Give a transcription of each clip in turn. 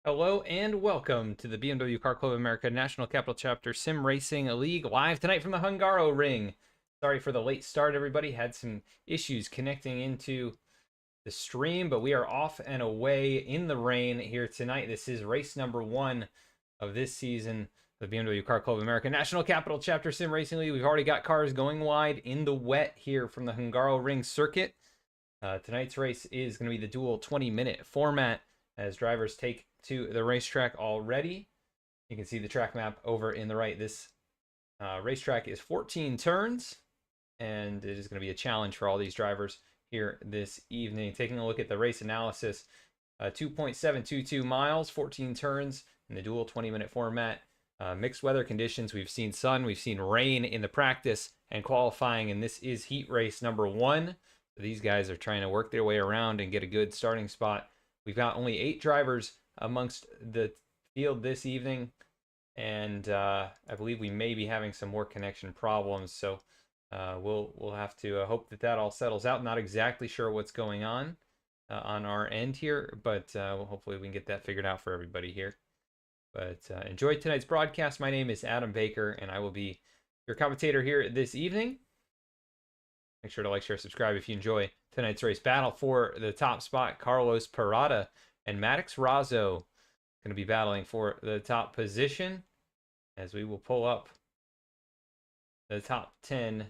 Hello and welcome to the BMW Car Club of America National Capital Chapter Sim Racing League live tonight from the Hungaroring. Sorry for the late start, everybody. Had some issues connecting into the stream, but we are off and away in the rain here tonight. This is race number 1 of this season, the BMW Car Club of America National Capital Chapter Sim Racing League. We've already got cars going wide in the wet here from the Hungaroring circuit. Tonight's race is going to be the dual 20-minute format as drivers take to the racetrack already. You can see the track map over in the right. This racetrack is 14 turns, and it is going to be a challenge for all these drivers here this evening. Taking a look at the race analysis, 2.722 miles, 14 turns in the dual 20-minute format. Mixed weather conditions. We've seen sun, we've seen rain in the practice and qualifying, and this is heat race number 1. So these guys are trying to work their way around and get a good starting spot. We've got only 8 drivers amongst the field this evening, and I believe we may be having some more connection problems. So we'll have to hope that all settles out. Not exactly sure what's going on our end here, but hopefully we can get that figured out for everybody here. But enjoy tonight's broadcast. My name is Adam Baker, and I will be your commentator here this evening. Make sure to like, share, subscribe if you enjoy tonight's race. Battle for the top spot, Carlos Parada and Maddox Razzo going to be battling for the top position as we will pull up the top 10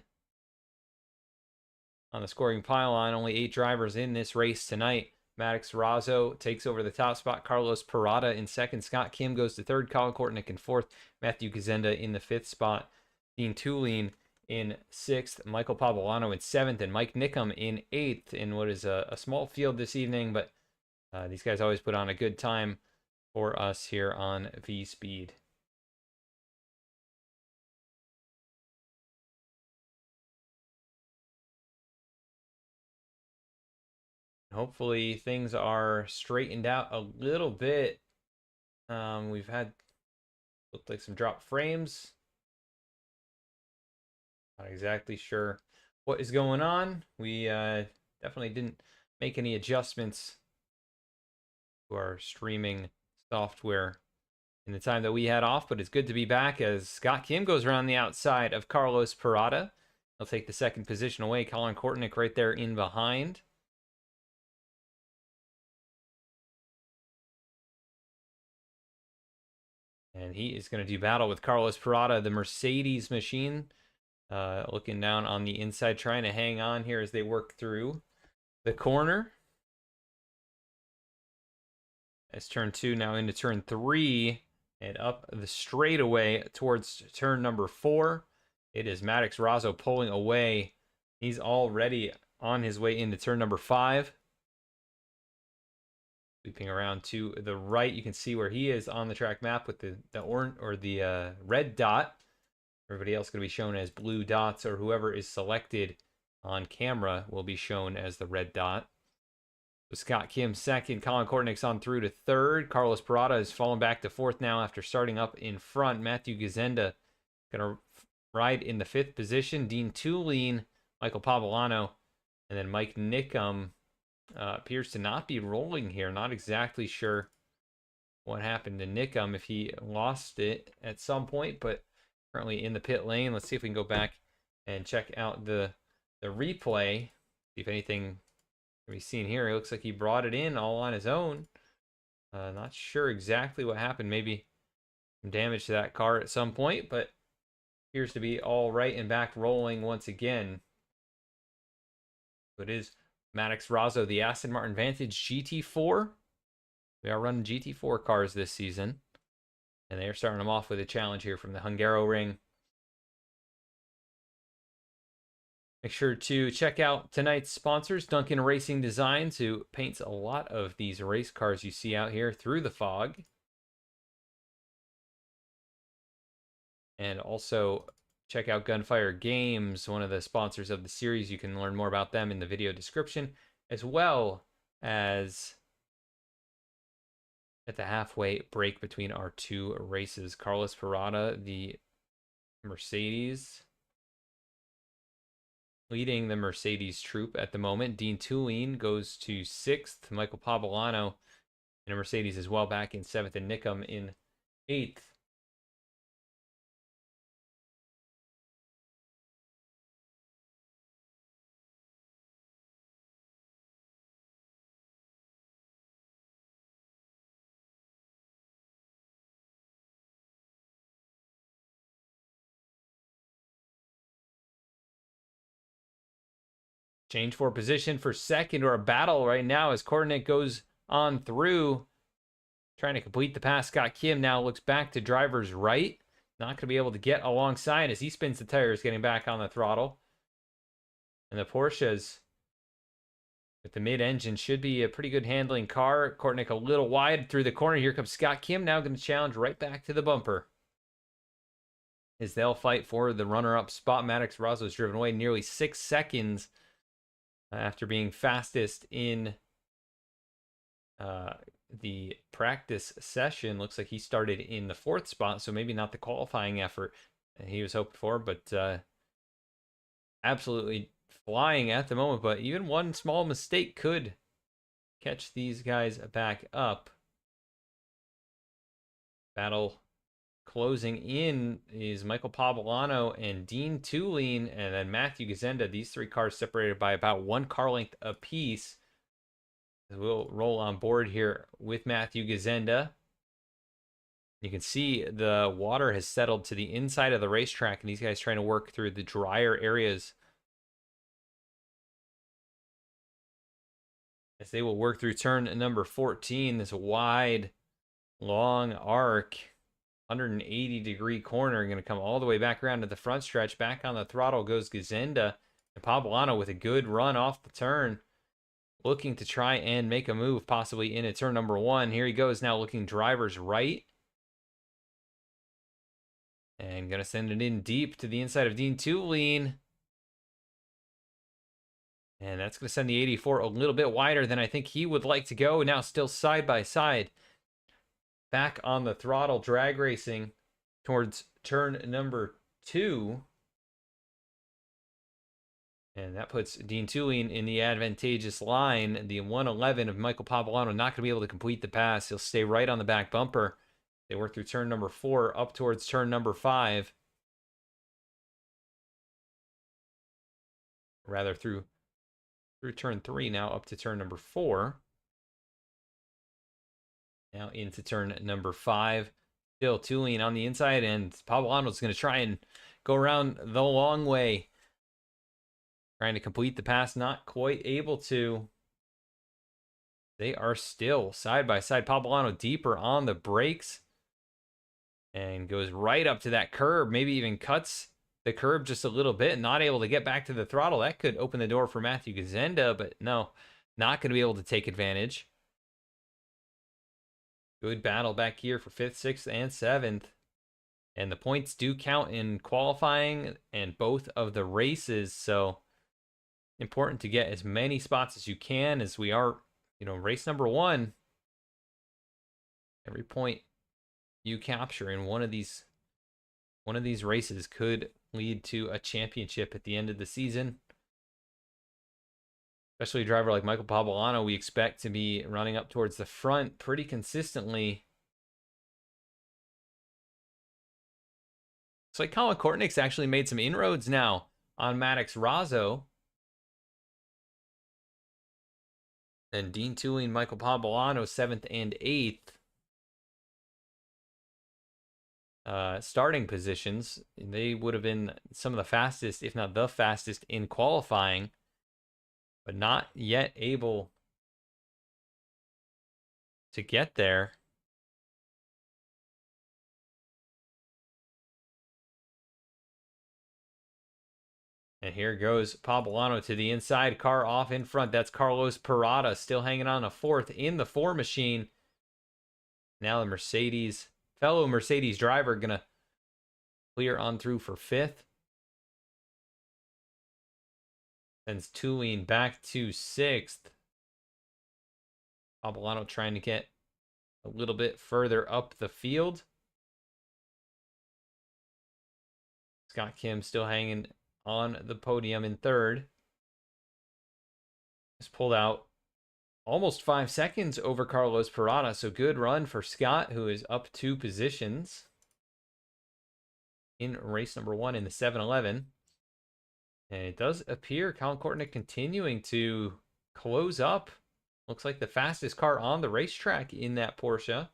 on the scoring pylon. Only 8 drivers in this race tonight. Maddox Razzo takes over the top spot. Carlos Parada in second. Scott Kim goes to third. Colin Kortnick in fourth. Matthew Gazenda in the 5th spot. Dean Tulin in 6th. Michael Pavolano in 7th. And Mike Nickham in 8th in what is a small field this evening. But these guys always put on a good time for us here on V-Speed. Hopefully things are straightened out a little bit. We've had looked like some drop frames. Not exactly sure what is going on. We definitely didn't make any adjustments to our streaming software in the time that we had off, but it's good to be back as Scott Kim goes around the outside of Carlos Parada. He'll take the second position away. Colin Kortnick right there in behind. And he is going to do battle with Carlos Parada, the Mercedes machine. Looking down on the inside, trying to hang on here as they work through the corner. As turn 2 now into turn 3 and up the straightaway towards turn number 4. It is Maddox Razzo pulling away. He's already on his way into turn number 5. Sweeping around to the right, you can see where he is on the track map with the orange or the red dot. Everybody else going to be shown as blue dots, or whoever is selected on camera will be shown as the red dot. So Scott Kim second, Colin Kortnick's on through to third. Carlos Parada has fallen back to 4th now after starting up in front. Matthew Gazenda going to ride in the 5th position. Dean Tulin, Michael Pavolano, and then Mike Nickham appears to not be rolling here. Not exactly sure what happened to Nickham, if he lost it at some point, but currently in the pit lane. Let's see if we can go back and check out the replay. See if anything can be seen here. It looks like he brought it in all on his own. Not sure exactly what happened. Maybe some damage to that car at some point, but appears to be all right and back rolling once again. So it is Maddox Razzo, the Aston Martin Vantage GT4. We are running GT4 cars this season, and they are starting them off with a challenge here from the Hungaroring. Make sure to check out tonight's sponsors, Duncan Racing Designs, who paints a lot of these race cars you see out here through the fog. And also check out Gunfire Games, one of the sponsors of the series. You can learn more about them in the video description, as well as at the halfway break between our 2 races. Carlos Parada, the Mercedes, leading the Mercedes troop at the moment. Dean Tulin goes to 6th. Michael Pavolano And a Mercedes as well back in 7th and Nickum in 8th. Change for position for second, or a battle right now as Kortnick goes on through, trying to complete the pass. Scott Kim now looks back to driver's right. Not going to be able to get alongside as he spins the tires, getting back on the throttle. And the Porsches with the mid-engine should be a pretty good handling car. Kortnick a little wide through the corner. Here comes Scott Kim, now going to challenge right back to the bumper. As they'll fight for the runner-up spot. Maddox Rosso's driven away nearly 6 seconds after being fastest in the practice session. Looks like he started in the 4th spot, so maybe not the qualifying effort he was hoping for, but absolutely flying at the moment. But even one small mistake could catch these guys back up. Battle closing in is Michael Pavolano and Dean Tulin, and then Matthew Gazenda. These 3 cars separated by about 1 car length apiece. We'll roll on board here with Matthew Gazenda. You can see the water has settled to the inside of the racetrack, and these guys trying to work through the drier areas as they will work through turn number 14. This wide, long arc, 180-degree corner, going to come all the way back around to the front stretch. Back on the throttle goes Gazenda, and Pavolano with a good run off the turn, looking to try and make a move possibly into turn number 1. Here he goes now, looking driver's right. And going to send it in deep to the inside of Dean Tulin. And that's going to send the 84 a little bit wider than I think he would like to go. Now still side by side. Back on the throttle, drag racing towards turn number 2. And that puts Dean Tulin in the advantageous line. The 111 of Michael Pavolano not going to be able to complete the pass. He'll stay right on the back bumper. They work through turn number 4 up towards turn number 5. Rather through turn 3 now up to turn number 4. Now into turn number 5. Still Tulin on the inside, and Pavolano's going to try and go around the long way. Trying to complete the pass, not quite able to. They are still side by side. Pavolano deeper on the brakes and goes right up to that curb, maybe even cuts the curb just a little bit, not able to get back to the throttle. That could open the door for Matthew Gazenda, but no, not going to be able to take advantage. Good battle back here for 5th, 6th, and 7th. And the points do count in qualifying and both of the races, so important to get as many spots as you can, as we are, race number 1. Every point you capture in one of these races could lead to a championship at the end of the season. Especially a driver like Michael Pavolano, we expect to be running up towards the front pretty consistently. It's like Colin Kortnick's actually made some inroads now on Maddox Rosso. And Dean Tulin, Michael Pavolano, 7th and 8th. Starting positions. They would have been some of the fastest, if not the fastest, in qualifying, but not yet able to get there. And here goes Pavolano to the inside, car off in front. That's Carlos Parada still hanging on a 4th in the 4 machine. Now the Mercedes, fellow Mercedes driver, gonna clear on through for 5th. Sends Tulin back to 6th. Pavolano trying to get a little bit further up the field. Scott Kim still hanging on the podium in 3rd. Just pulled out Almost 5 seconds over Carlos Parada. So good run for Scott, who is up 2 positions in race number 1 in the 7-Eleven. And it does appear Colin Kortnick continuing to close up. Looks like the fastest car on the racetrack in that Porsche.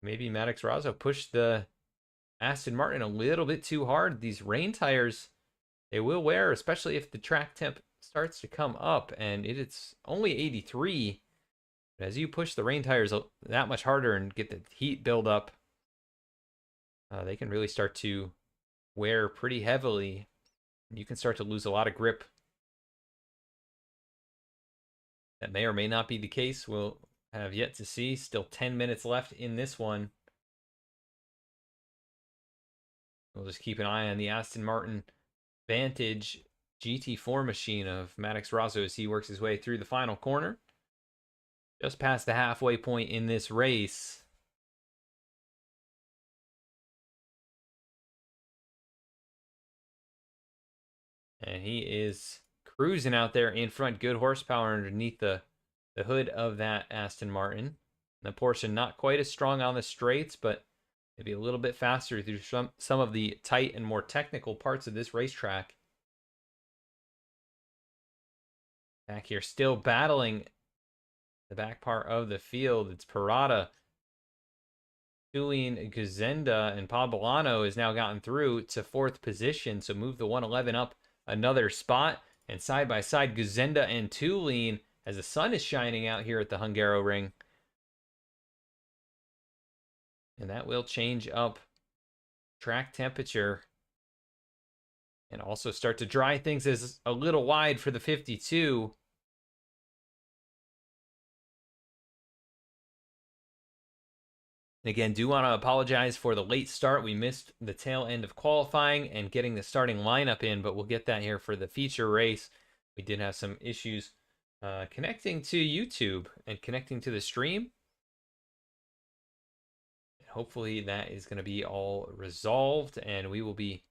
Maybe Maddox Razzo pushed the Aston Martin a little bit too hard. These rain tires, they will wear, especially if the track temp starts to come up, and it's only 83. But as you push the rain tires that much harder and get the heat build up, they can really start to wear pretty heavily. You can start to lose a lot of grip. That may or may not be the case. We'll have yet to see. Still 10 minutes left in this one. We'll just keep an eye on the Aston Martin Vantage GT4 machine of Maddox Razzo as he works his way through the final corner. Just past the halfway point in this race. And he is cruising out there in front. Good horsepower underneath the hood of that Aston Martin. The Porsche not quite as strong on the straights, but maybe a little bit faster through some of the tight and more technical parts of this racetrack. Back here, still battling the back part of the field. It's Parada, Julian Guzenda, and Poblano has now gotten through to 4th position. So move the 111 up another spot. And side by side, Guzenda and Tulin as the sun is shining out here at the Hungaroring. And that will change up track temperature and also start to dry things as a little wide for the 52. Again, do want to apologize for the late start. We missed the tail end of qualifying and getting the starting lineup in, but we'll get that here for the feature race. We did have some issues connecting to YouTube and connecting to the stream. Hopefully that is going to be all resolved and we will be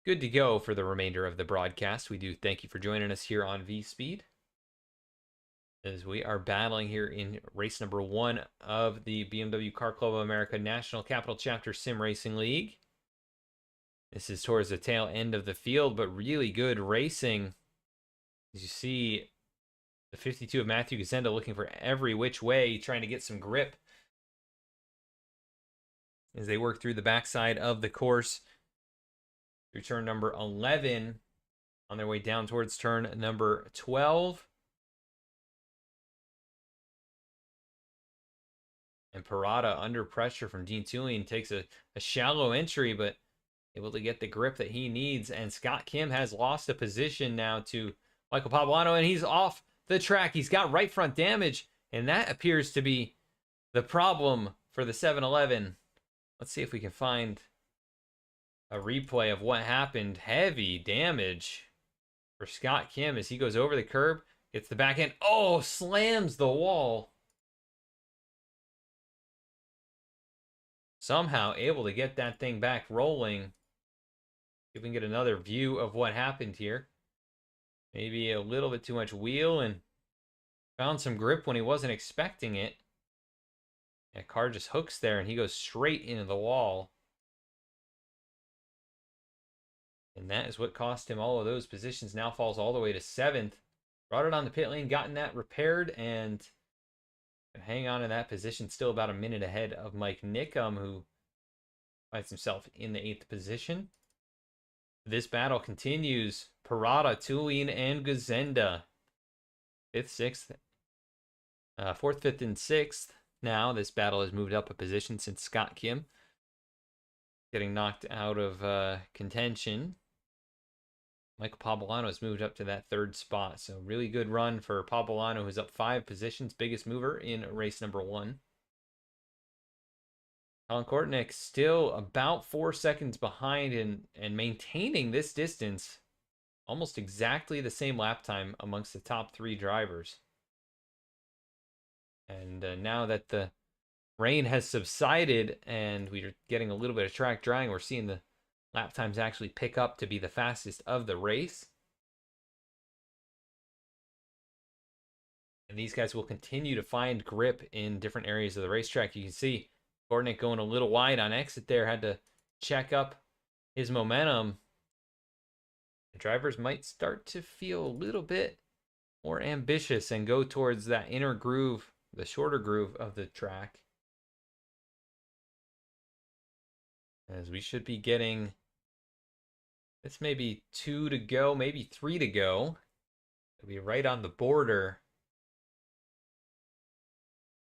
good to go for the remainder of the broadcast. We do thank you for joining us here on V-Speed as we are battling here in race number 1 of the BMW Car Club of America National Capital Chapter Sim Racing League. This is towards the tail end of the field, but really good racing. As you see, the 52 of Matthew Gazenda looking for every which way, trying to get some grip as they work through the backside of the course through turn number 11 on their way down towards turn number 12. And Parada, under pressure from Dean Tulin, takes a shallow entry, but able to get the grip that he needs. And Scott Kim has lost a position now to Michael Poblano, and he's off the track. He's got right front damage, and that appears to be the problem for the 7-Eleven. Let's see if we can find a replay of what happened. Heavy damage for Scott Kim as he goes over the curb, gets the back end. Oh, slams the wall. Somehow able to get that thing back rolling. See if we can get another view of what happened here. Maybe a little bit too much wheel and found some grip when he wasn't expecting it. That car just hooks there and he goes straight into the wall. And that is what cost him all of those positions. Now falls all the way to 7th. Brought it on the pit lane, gotten that repaired, and hang on in that position. Still about a minute ahead of Mike Nickum, who finds himself in the 8th position. This battle continues. Parada, Tulin, and Gazenda. 5th, 6th. 4th, 5th, and 6th. Now this battle has moved up a position since Scott Kim getting knocked out of contention. Michael Poblano has moved up to that 3rd spot. So really good run for Poblano, who's up 5 positions. Biggest mover in race number 1. Colin Kortnick still about 4 seconds behind and maintaining this distance. Almost exactly the same lap time amongst the top 3 drivers. And now that the rain has subsided and we're getting a little bit of track drying, we're seeing the lap times actually pick up to be the fastest of the race. And these guys will continue to find grip in different areas of the racetrack. You can see Kortnick going a little wide on exit there, had to check up his momentum. The drivers might start to feel a little bit more ambitious and go towards that inner groove, the shorter groove of the track. As we should be getting, this may be 2 to go, maybe 3 to go. It'll be right on the border.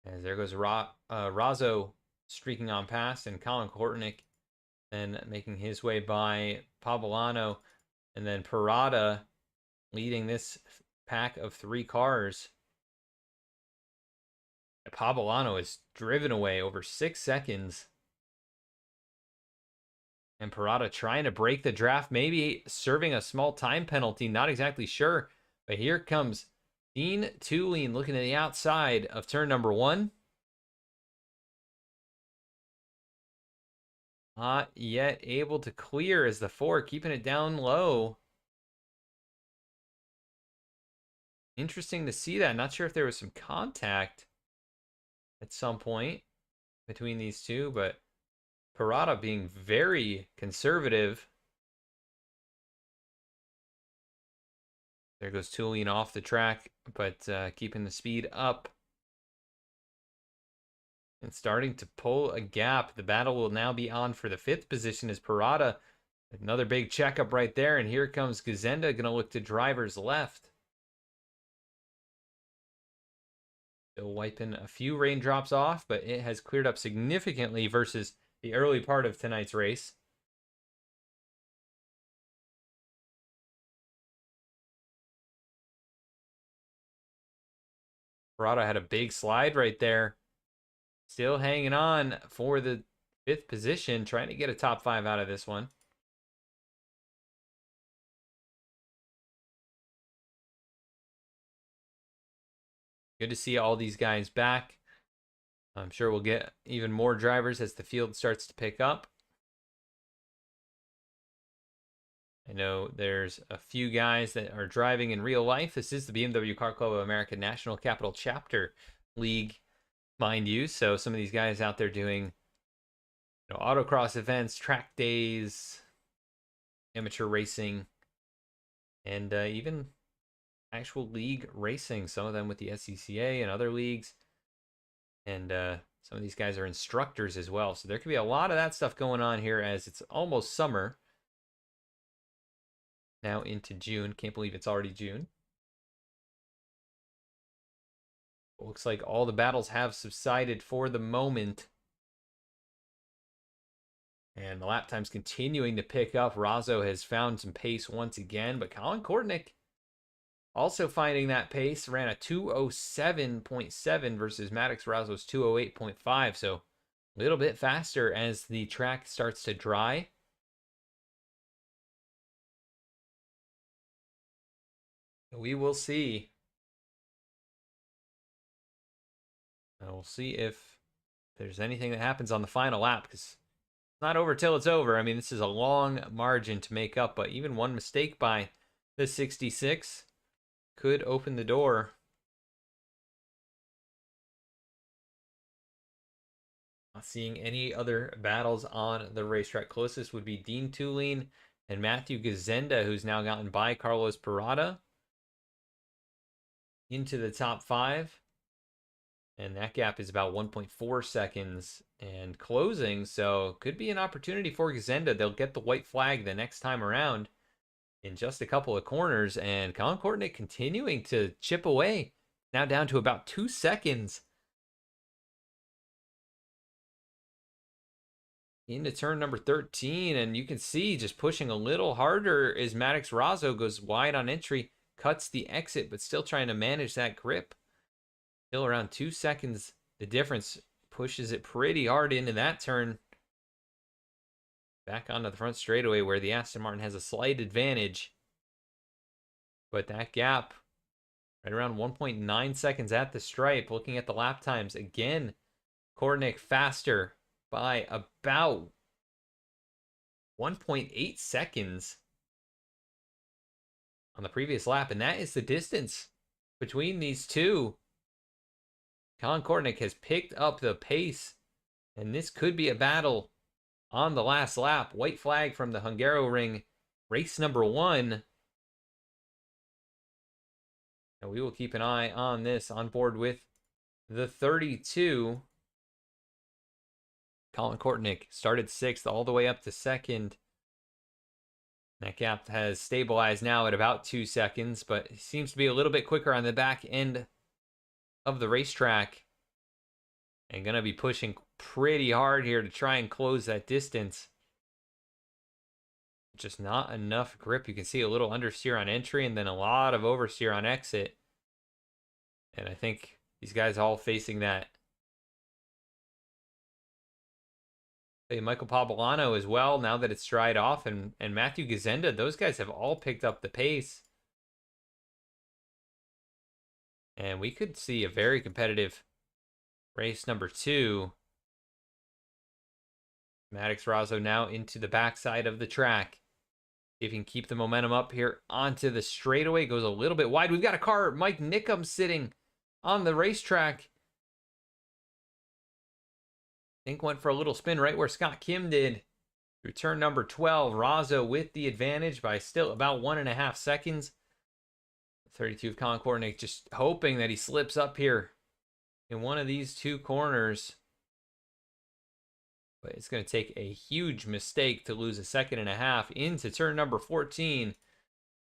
As there goes Razzo streaking on past, and Colin Kortnick then making his way by Pavolano, and then Parada leading this pack of 3 cars. Pavolano is driven away over 6 seconds. And Parada trying to break the draft, maybe serving a small time penalty, not exactly sure. But here comes Dean Tulin looking to the outside of turn number 1. Not yet able to clear as the 4 keeping it down low. Interesting to see that. Not sure if there was some contact at some point between these two, but Parada being very conservative. There goes Tulin off the track, but keeping the speed up. And starting to pull a gap. The battle will now be on for the 5th position as Parada. Another big checkup right there. And here comes Gazenda, going to look to driver's left. Still wiping a few raindrops off, but it has cleared up significantly versus the early part of tonight's race. Parada had a big slide right there. Still hanging on for the 5th position, trying to get a top 5 out of this one. Good to see all these guys back. I'm sure we'll get even more drivers as the field starts to pick up. I know there's a few guys that are driving in real life. This is the BMW Car Club of America National Capital Chapter League, mind you. So some of these guys out there doing, autocross events, track days, amateur racing, and even actual league racing. Some of them with the SCCA and other leagues. And some of these guys are instructors as well. So there could be a lot of that stuff going on here as it's almost summer. Now into June. Can't believe it's already June. It looks like all the battles have subsided for the moment. And the lap time's continuing to pick up. Razzo has found some pace once again, but Colin Kortnick also finding that pace. Ran a 2:07.7 versus Maddox Razzo's 2:08.5. So a little bit faster as the track starts to dry. We will see. And we'll see if there's anything that happens on the final lap, because it's not over till it's over. I mean, this is a long margin to make up, but even one mistake by the 66 could open the door. Not seeing any other battles on the racetrack. Closest would be Dean Tulin and Matthew Gazenda, who's now gotten by Carlos Parada into the top 5. And that gap is about 1.4 seconds and closing. So could be an opportunity for Gazenda. They'll get the white flag the next time around in just a couple of corners. And Colin Kortnick continuing to chip away. Now down to about 2 seconds. Into turn number 13. And you can see just pushing a little harder as Maddox Razzo goes wide on entry. Cuts the exit, but still trying to manage that grip. Still around 2 seconds. The difference pushes it pretty hard into that turn. Back onto the front straightaway where the Aston Martin has a slight advantage. But that gap, right around 1.9 seconds at the stripe. Looking at the lap times again, Kortnick faster by about 1.8 seconds on the previous lap. And that is the distance between these two. Colin Kortnick has picked up the pace, and this could be a battle on the last lap. White flag from the Hungaroring, race number 1. And we will keep an eye on this on board with the 32. Colin Kortnick started 6th all the way up to 2nd. That gap has stabilized now at about 2 seconds, but it seems to be a little bit quicker on the back end of the racetrack. And going to be pushing pretty hard here to try and close that distance. Just not enough grip. You can see a little understeer on entry and then a lot of oversteer on exit. And I think these guys are all facing that. Hey, Michael Pabolano as well, now that it's dried off, and Matthew Gazenda, those guys have all picked up the pace. And we could see a very competitive race number 2. Maddox Razzo now into the backside of the track. See if he can keep the momentum up here onto the straightaway. Goes a little bit wide. We've got a car, Mike Nickham, sitting on the racetrack. I think went for a little spin right where Scott Kim did. Through turn number 12, Razzo with the advantage by still about 1.5 seconds. 32 of Colin Kortnick just hoping that he slips up here in one of these 2 corners. But it's going to take a huge mistake to lose 1.5 seconds into turn number 14.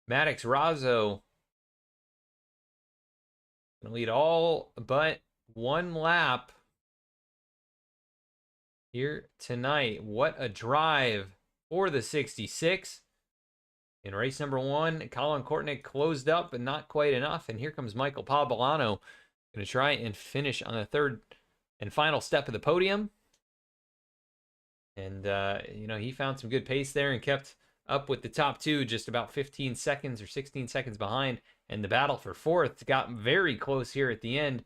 Maddox Razzo going to lead all but 1 lap here tonight. What a drive for the 66. In race number 1, Colin Kortnick closed up, but not quite enough. And here comes Michael Pabolano, going to try and finish on the 3rd and final step of the podium. And, he found some good pace there and kept up with the top 2, just about 15 seconds or 16 seconds behind. And the battle for 4th got very close here at the end.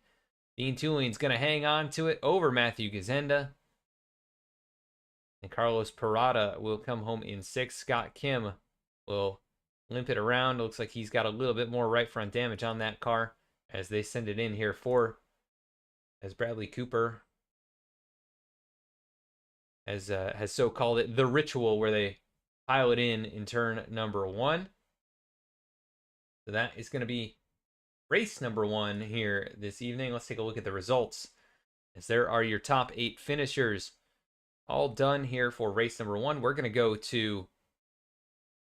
Dean Tuline's going to hang on to it over Matthew Gazenda. And Carlos Parada will come home in 6th. Scott Kim will limp it around. Looks like he's got a little bit more right front damage on that car as they send it in here as Bradley Cooper has so called it, the ritual where they pile it in turn number 1. So that is going to be race number 1 here this evening. Let's take a look at the results, as there are your top 8 finishers all done here for race number 1. We're going to go to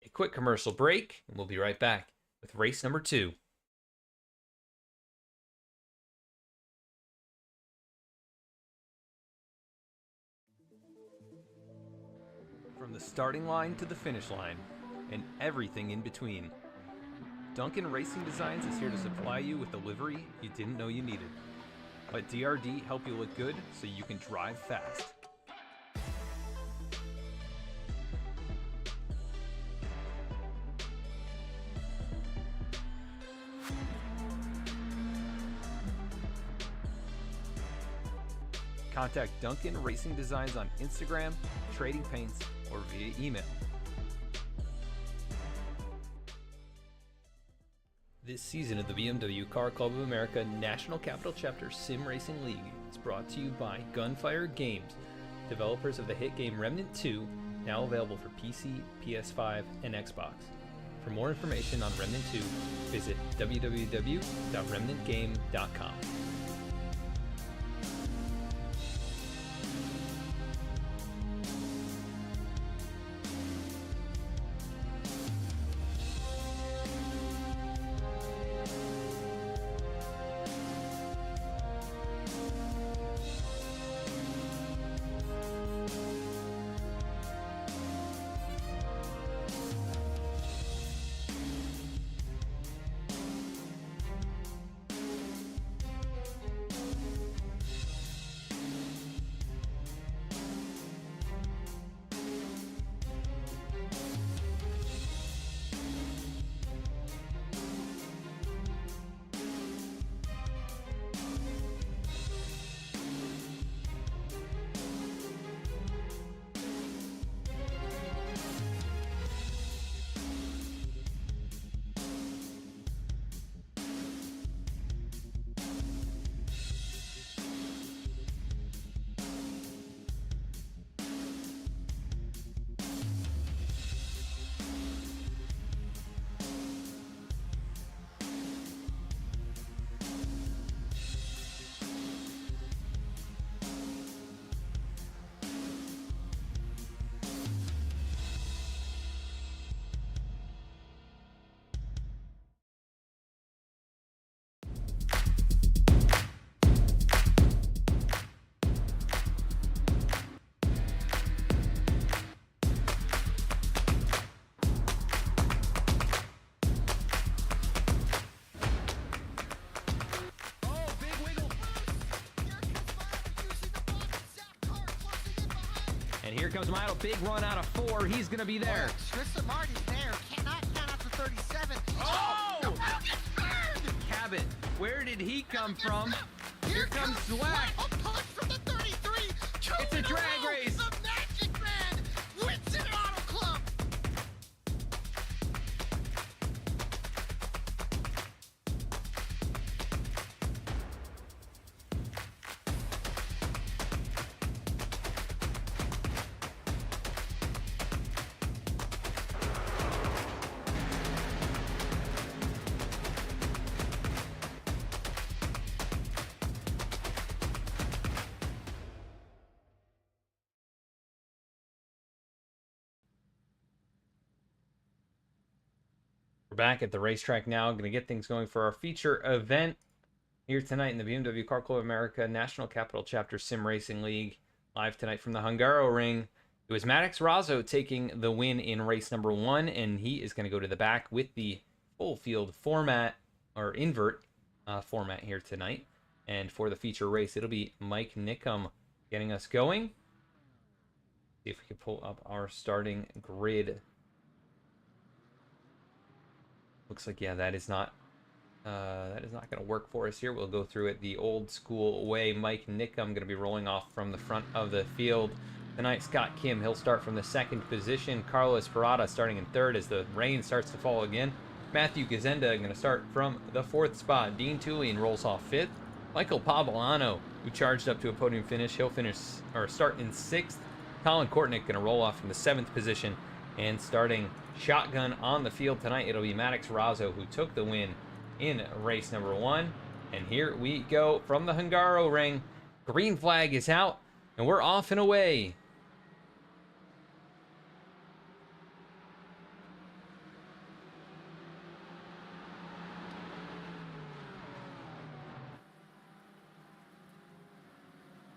a quick commercial break, and we'll be right back with race number 2. From the starting line to the finish line, and everything in between, Duncan Racing Designs is here to supply you with the livery you didn't know you needed. Let DRD help you look good so you can drive fast. Contact Duncan Racing Designs on Instagram, trading paints, or via email. This season of the BMW Car Club of America National Capital Chapter Sim Racing League is brought to you by Gunfire Games, developers of the hit game Remnant 2, now available for PC, PS5, and Xbox. For more information on Remnant 2, visit www.remnantgame.com. And here comes Milo, big run out of 4. He's going to be there. Tristan Martin's there, cannot count out to 37. Oh! The Milo gets burned! Cabot, where did he come from? Here comes Swack. A push from the 33. It's a drag race. The Magic Man wins it Auto Club. We're back at the racetrack now. Going to get things going for our feature event here tonight in the BMW Car Club of America National Capital Chapter Sim Racing League. Live tonight from the Hungaroring. It was Maddox Razzo taking the win in race number 1, and he is going to go to the back with the full field format, or invert format here tonight. And for the feature race, it'll be Mike Nickum getting us going. See if we can pull up our starting grid. Looks like, yeah, that is not going to work for us here. We'll go through it the old school way. Mike Nickum going to be rolling off from the front of the field tonight. Scott Kim, he'll start from the 2nd position. Carlos Parada starting in 3rd as the rain starts to fall again. Matthew Gazenda going to start from the 4th spot. Dean Tullian rolls off 5th. Michael Pavolano, who charged up to a podium finish, he'll start in 6th. Colin Kortnick going to roll off from the 7th position. And starting shotgun on the field tonight, it'll be Maddox Razzo, who took the win in race number 1. And here we go from the Hungaroring. Green flag is out, and we're off and away.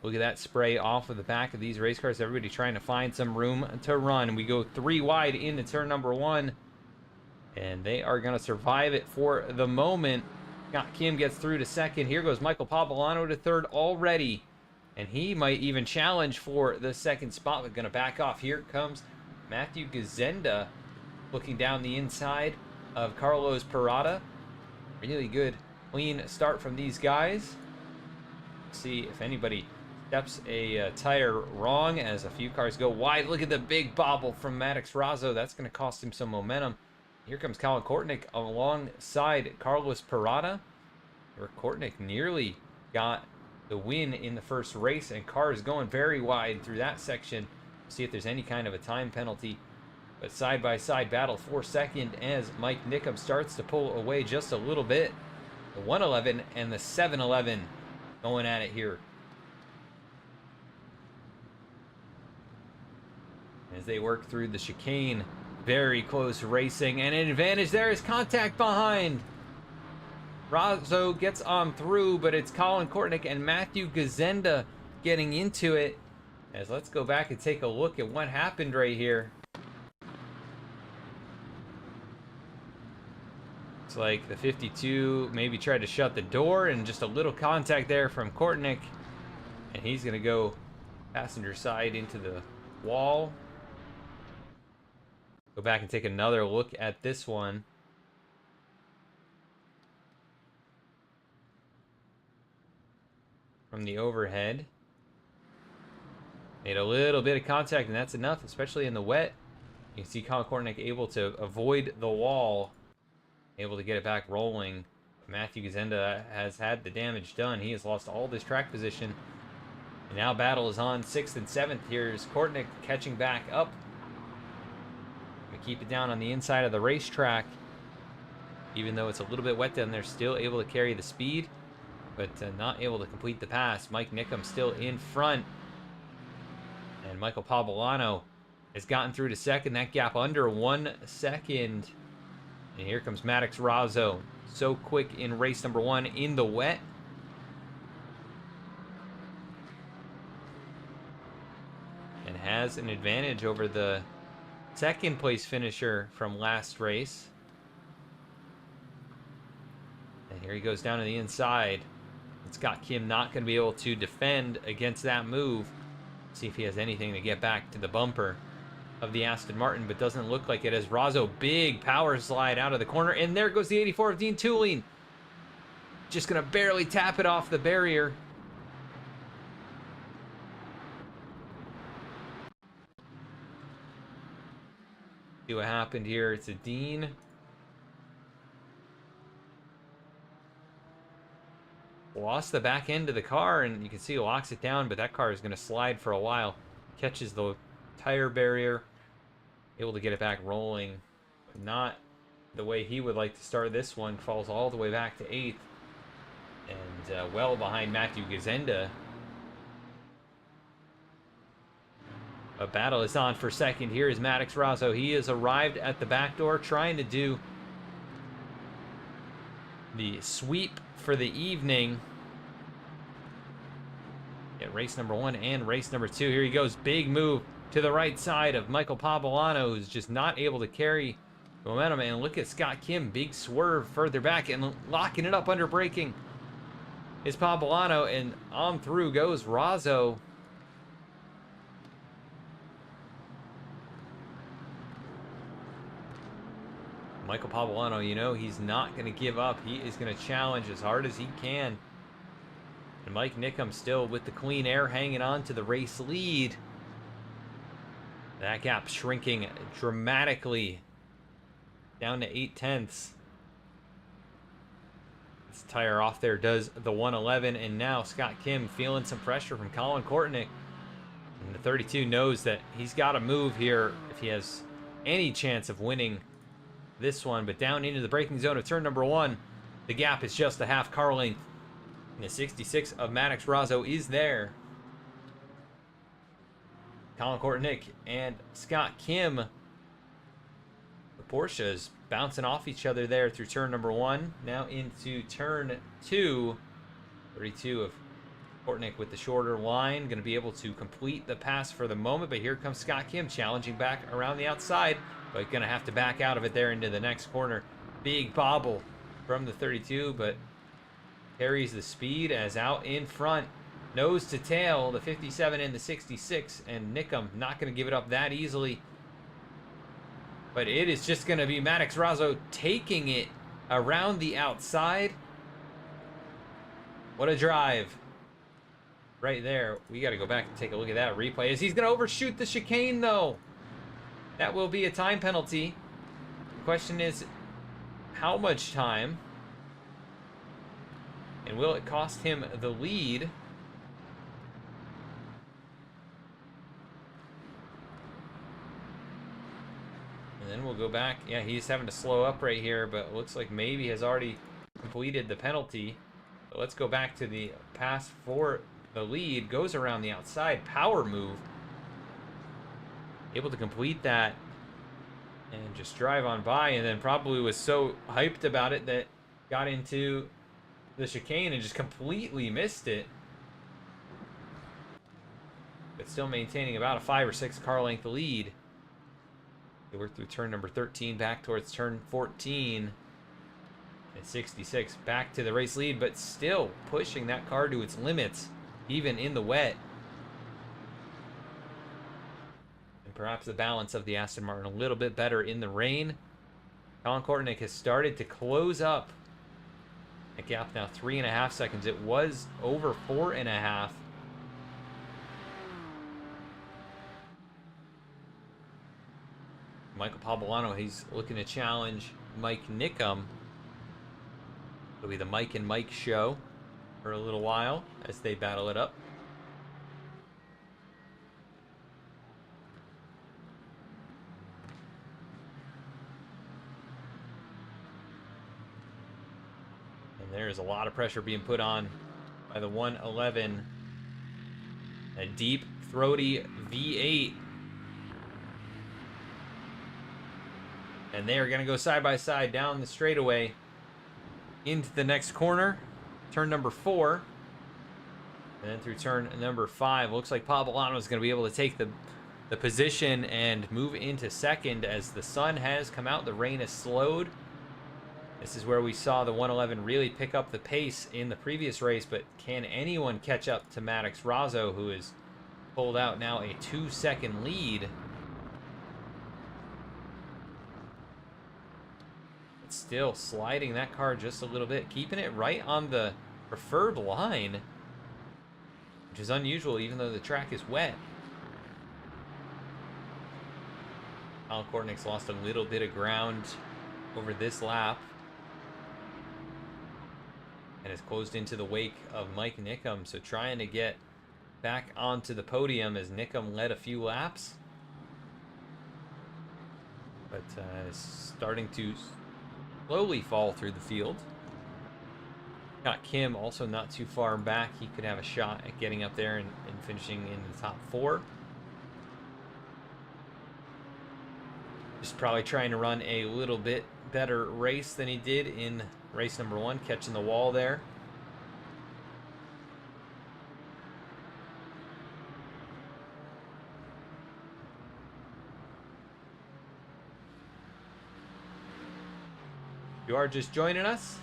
Look at that spray off of the back of these race cars. Everybody trying to find some room to run. We go 3 wide into turn number 1. And they are going to survive it for the moment. Scott Kim gets through to 2nd. Here goes Michael Pavolano to 3rd already. And he might even challenge for the 2nd spot. We're going to back off. Here comes Matthew Gazenda looking down the inside of Carlos Parada. Really good, clean start from these guys. See if anybody steps a tire wrong as a few cars go wide. Look at the big bobble from Maddox Razzo. That's going to cost him some momentum. Here comes Colin Kortnick alongside Carlos Parada. Where Kortnick nearly got the win in the first race, and cars going very wide through that section. See if there's any kind of a time penalty. But side-by-side battle for 2nd as Mike Nickum starts to pull away just a little bit. The 111 and the 711 going at it here. As they work through the chicane, very close racing, and an advantage there is contact behind. Razzo gets on through, but it's Colin Kortnick and Matthew Gazenda getting into it. As let's go back and take a look at what happened right here. Looks like the 52 maybe tried to shut the door, and just a little contact there from Kortnick. And he's going to go passenger side into the wall. Go back and take another look at this one. From the overhead. Made a little bit of contact, and that's enough, especially in the wet. You can see Colin Kortnick able to avoid the wall. Able to get it back rolling. Matthew Gazenda has had the damage done. He has lost all this track position. And now battle is on 6th and 7th. Here's Kortnick catching back up. Keep it down on the inside of the racetrack. Even though it's a little bit wet down there, still able to carry the speed, but not able to complete the pass. Mike Nickum still in front. And Michael Pavolano has gotten through to 2nd. That gap under 1 second. And here comes Maddox Razzo. So quick in race number 1 in the wet. And has an advantage over the 2nd place finisher from last race. And here he goes down to the inside. And Scott Kim not going to be able to defend against that move. See if he has anything to get back to the bumper of the Aston Martin, but doesn't look like it as Razzo, big power slide out of the corner, and there goes the 84 of Dean Tooling. Just gonna barely tap it off the barrier. See what happened here. It's a Dean. Lost the back end of the car, and you can see he locks it down, but that car is gonna slide for a while. Catches the tire barrier, able to get it back rolling. Not the way he would like to start this one. Falls all the way back to 8th, and well behind Matthew Gazenda. A battle is on for second. Here is Maddox Razzo. He has arrived at the back door, trying to do the sweep for the evening. Get race number 1 and race number 2. Here he goes. Big move to the right side of Michael Pavolano, who's just not able to carry momentum. And look at Scott Kim. Big swerve further back and locking it up under braking is Pavolano, and on through goes Razzo. Michael Pavolano, you know, he's not going to give up. He is going to challenge as hard as he can. And Mike Nickum still with the clean air, hanging on to the race lead. That gap shrinking dramatically down to 8/10. This tire off there does the 111, and now Scott Kim feeling some pressure from Colin Kortnick. And the 32 knows that he's got to move here if he has any chance of winning this one. But down into the braking zone of turn number 1, the gap is just a half car length, and the 66 of Maddox Razzo is there. Colin Kortnick and Scott Kim, the Porsches, bouncing off each other there through turn number 1. Now into turn 2. 32 of Kortnick with the shorter line, going to be able to complete the pass for the moment, but here comes Scott Kim challenging back around the outside, but going to have to back out of it there into the next corner. Big bobble from the 32, but carries the speed as out in front, nose to tail, the 57 and the 66, and Nickum not going to give it up that easily. But it is just going to be Maddox Razzo taking it around the outside. What a drive. Right there. We got to go back and take a look at that replay. As he's going to overshoot the chicane, though. That will be a time penalty. The question is, how much time? And will it cost him the lead? And then we'll go back. Yeah, he's having to slow up right here, but it looks like maybe has already completed the penalty. But let's go back to the pass for the lead. Goes around the outside. Power move. Able to complete that and just drive on by, and then probably was so hyped about it that got into the chicane and just completely missed it. But still maintaining about a 5 or 6 car length lead. They work through turn number 13 back towards turn 14. And 66 back to the race lead, but still pushing that car to its limits, even in the wet. And perhaps the balance of the Aston Martin a little bit better in the rain. Colin Kortnick has started to close up. That gap now 3.5 seconds. It was over 4.5. Michael Pavolano, he's looking to challenge Mike Nickum. It'll be the Mike and Mike show for a little while as they battle it up. And there's a lot of pressure being put on by the 111. A deep, throaty V8. And they are going to go side by side down the straightaway into the next corner, turn number 4, and then through turn number 5. Looks like Pavolano is going to be able to take the position and move into second as the sun has come out. The rain has slowed. This is where we saw the 111 really pick up the pace in the previous race, but can anyone catch up to Maddox Razzo, who is pulled out now a 2-second lead. But still sliding that car just a little bit, keeping it right on the preferred line, which is unusual even though the track is wet. Colin Kortnick's lost a little bit of ground over this lap and has closed into the wake of Mike Nickum, so trying to get back onto the podium as Nickum led a few laps, but is starting to slowly fall through the field. Got Kim also not too far back. He could have a shot at getting up there and finishing in the top 4. Just probably trying to run a little bit better race than he did in race number 1, catching the wall there. If you are just joining us,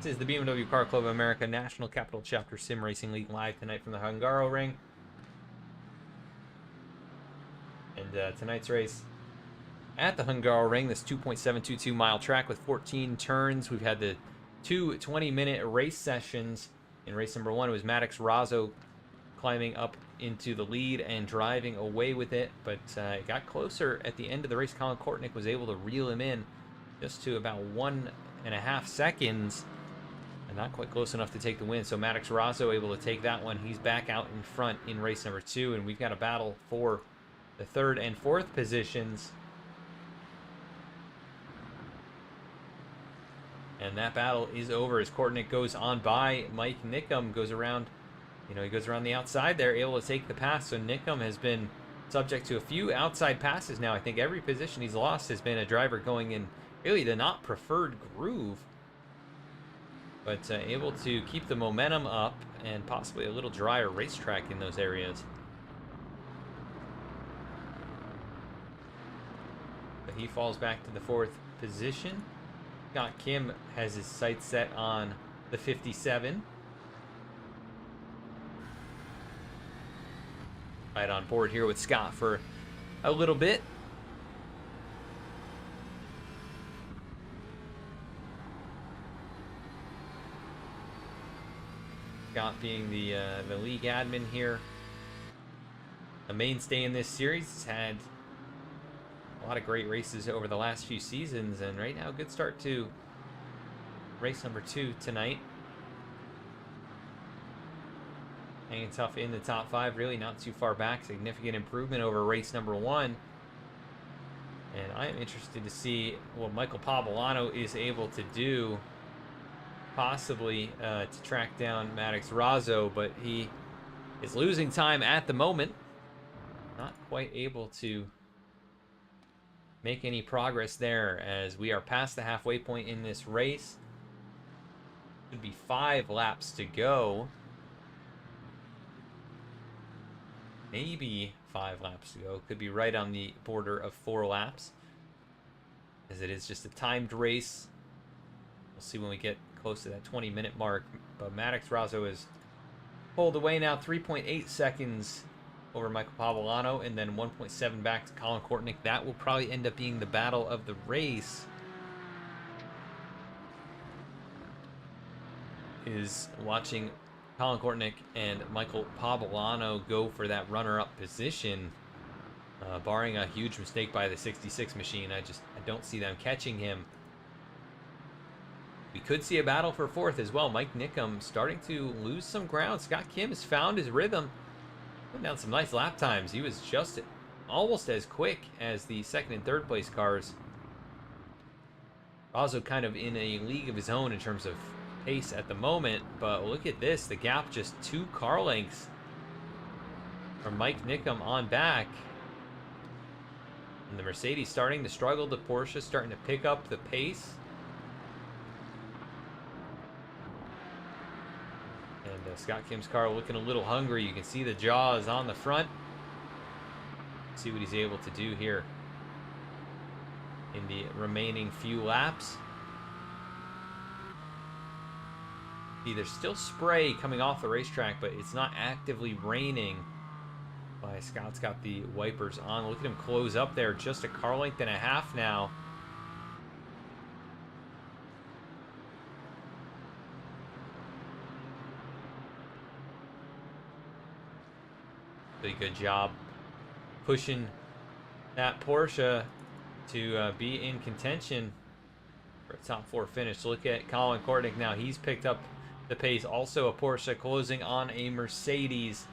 this is the BMW Car Club of America National Capital Chapter Sim Racing League live tonight from the Hungaroring. And tonight's race at the Hungaroring, this 2.722 mile track with 14 turns. We've had the 2 20-minute race sessions. In race number 1, it was Maddox Razzo climbing up into the lead and driving away with it, but it got closer at the end of the race. Colin Kortnick was able to reel him in just to about 1.5 seconds, and not quite close enough to take the win. So Maddox Razzo able to take that one. He's back out in front in race number 2, and we've got a battle for the 3rd and 4th positions. And that battle is over as Kortnick goes on by. Mike Nickum goes around, he goes around the outside there, able to take the pass. So Nickum has been subject to a few outside passes now. I think every position he's lost has been a driver going in really the not preferred groove, but able to keep the momentum up and possibly a little drier racetrack in those areas. But he falls back to the 4th position. Scott Kim has his sights set on the 57. Right on board here with Scott for a little bit. Scott being the league admin here, a mainstay in this series. He's had a lot of great races over the last few seasons, and right now, good start to race number 2 tonight. Hanging tough in the top 5, really not too far back. Significant improvement over race number 1. And I am interested to see what Michael Pavolano is able to do, possibly to track down Maddox Razzo, but he is losing time at the moment. Not quite able to make any progress there as we are past the halfway point in this race. Should be 5 laps to go. Maybe 5 laps to go. Could be right on the border of 4 laps, as it is just a timed race. We'll see when we get close to that 20-minute mark. But Maddox Razzo is pulled away now, 3.8 seconds over Michael Pavolano, and then 1.7 back to Colin Kortnick. That will probably end up being the battle of the race. Is watching Colin Kortnick and Michael Pavolano go for that runner-up position. Barring a huge mistake by the 66 machine, I don't see them catching him. We could see a battle for 4th as well. Mike Nickum starting to lose some ground. Scott Kim has found his rhythm. Putting down some nice lap times. He was just almost as quick as the 2nd and 3rd place cars. Also kind of in a league of his own in terms of pace at the moment, but look at this, the gap just 2 car lengths from Mike Nickum on back. And the Mercedes starting to struggle, the Porsche starting to pick up the pace. And Scott Kim's car looking a little hungry. You can see the jaws on the front. See what he's able to do here in the remaining few laps. See, there's still spray coming off the racetrack, but it's not actively raining. Why, Scott's got the wipers on. Look at him close up there. Just a car length and a half now. Really good job pushing that Porsche to be in contention for a top 4 finish. Look at Colin Kortnick now. He's picked up the pace. Also a Porsche closing on a Mercedes.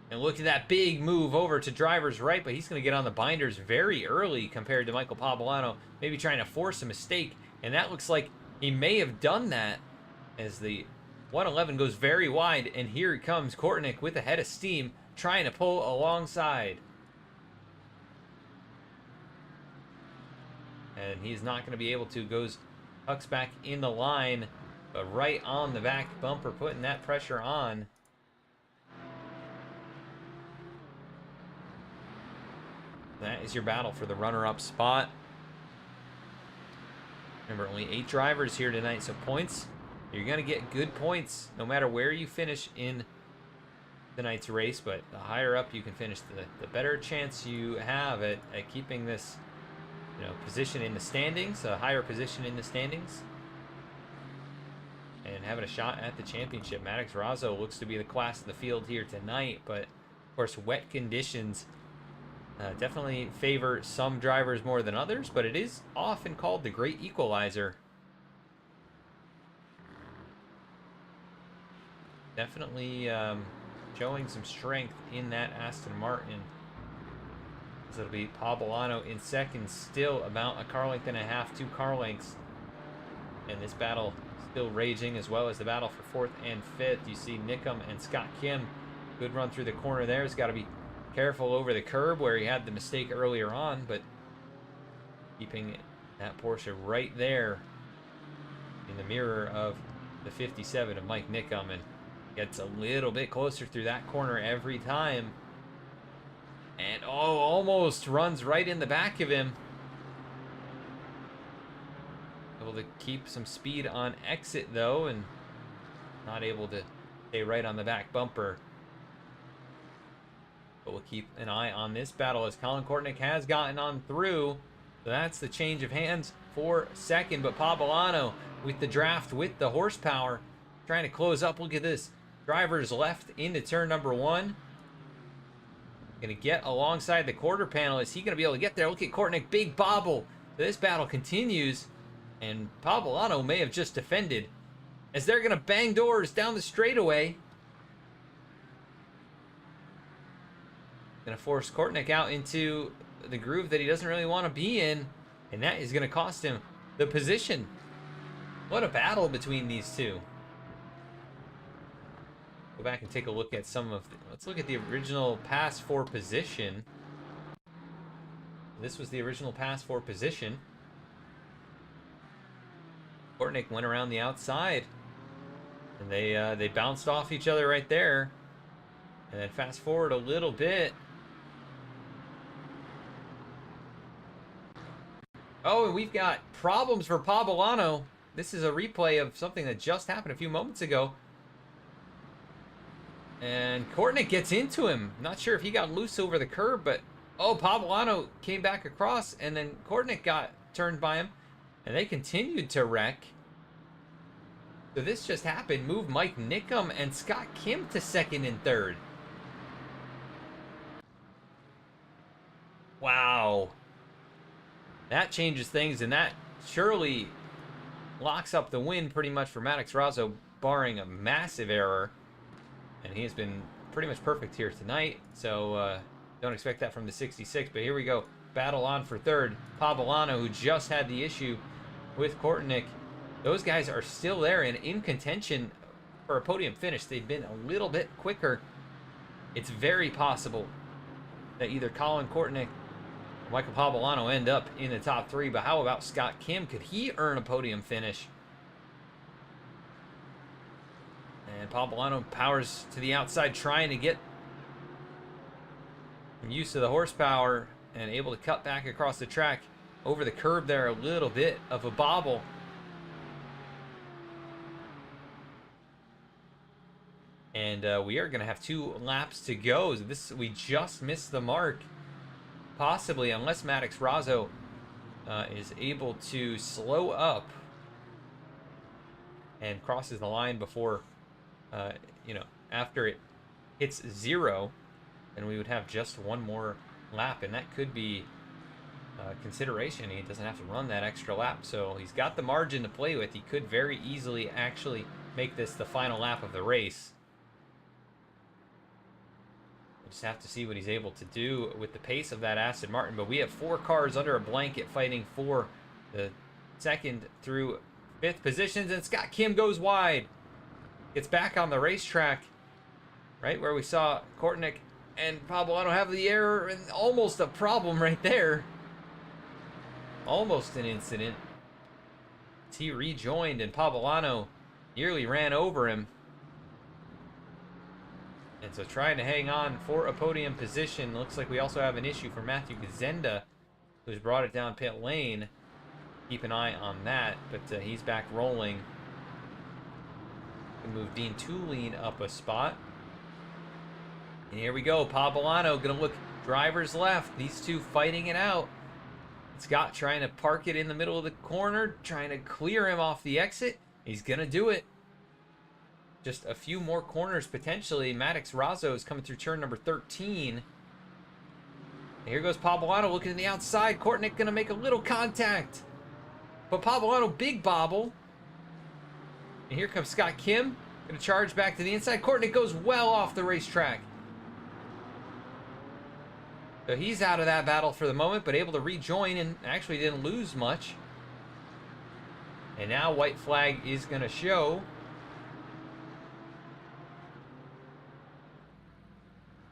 And look at that big move over to driver's right, but he's going to get on the binders very early compared to Michael Pavolano, maybe trying to force a mistake. And that looks like he may have done that as the 111 goes very wide, and here comes Kortnick with a head of steam, trying to pull alongside. And he's not going to be able to. Tucks back in the line, but right on the back bumper, putting that pressure on. That is your battle for the runner-up spot. Remember, only 8 drivers here tonight, so points. You're going to get good points no matter where you finish in tonight's race, but the higher up you can finish, the better chance you have at keeping this, position in the standings, a higher position in the standings, and having a shot at the championship. Maddox Razzo looks to be the class of the field here tonight, but of course wet conditions definitely favor some drivers more than others, but it is often called the great equalizer. Definitely showing some strength in that Aston Martin. So it'll be Pavolano in second, still about a car length and a half, 2 car lengths. And this battle still raging, as well as the battle for 4th and 5th. You see Nickum and Scott Kim. Good run through the corner there. He's got to be careful over the curb where he had the mistake earlier on, but keeping that Porsche right there in the mirror of the 57 of Mike Nickum, and gets a little bit closer through that corner every time. And almost runs right in the back of him. Able to keep some speed on exit though, and not able to stay right on the back bumper. But we'll keep an eye on this battle as Colin Kortnick has gotten on through. So that's the change of hands for second. But Pavolano with the draft, with the horsepower, trying to close up. Look at this. Drivers left into turn number 1. Going to get alongside the quarter panel. Is he going to be able to get there? Look at Kortnick, big bobble. So this battle continues, and Pavolano may have just defended as they're going to bang doors down the straightaway. Going to force Kortnick out into the groove that he doesn't really want to be in, and that is going to cost him the position. What a battle between these two. Go back and take a look at some of let's look at the original pass for position. This was the original pass for position. Kortnick went around the outside, and they bounced off each other right there. And then fast forward a little bit. Oh, and we've got problems for Pavolano. This is a replay of something that just happened a few moments ago. And Kortnick gets into him. Not sure if he got loose over the curb, but Pavolano came back across, and then Kortnick got turned by him, and they continued to wreck. So this just happened. Moved Mike Nickum and Scott Kim to second and third. Wow. That changes things, and that surely locks up the win pretty much for Maddox Razzo, barring a massive error. And he has been pretty much perfect here tonight, so don't expect that from the 66. But here we go. Battle on for third. Pavolano, who just had the issue with Kortnick. Those guys are still there and in contention for a podium finish. They've been a little bit quicker. It's very possible that either Colin Kortnick or Michael Pavolano end up in the top 3. But how about Scott Kim? Could he earn a podium finish? And Pavolano powers to the outside, trying to get some use of the horsepower and able to cut back across the track over the curb there. A little bit of a bobble. And we are going to have 2 laps to go. We just missed the mark, possibly, unless Maddox Razzo is able to slow up and crosses the line before, after it hits 0, and we would have just 1 more lap, and that could be consideration. He doesn't have to run that extra lap, so he's got the margin to play with. He could very easily actually make this the final lap of the race. We'll just have to see what he's able to do with the pace of that Aston Martin, but we have 4 cars under a blanket fighting for the 2nd through 5th positions, and Scott Kim goes wide. Gets back on the racetrack, right where we saw Kortnick and Pablano have the error, and almost a problem right there. Almost an incident. He rejoined, and Pablano nearly ran over him. And so trying to hang on for a podium position. Looks like we also have an issue for Matthew Gazenda, who's brought it down pit lane. Keep an eye on that, but he's back rolling. We move Dean Tulin up a spot. And here we go. Pablano gonna look driver's left. These two fighting it out. Scott trying to park it in the middle of the corner, trying to clear him off the exit. He's gonna do it. Just a few more corners potentially. Maddox Razzo is coming through turn number 13. And here goes Pablano looking to the outside. Kortnick gonna make a little contact. But Pablano big bobble. And here comes Scott Kim. Gonna charge back to the inside. Kortnick goes well off the racetrack. So he's out of that battle for the moment, but able to rejoin and actually didn't lose much. And now white flag is going to show.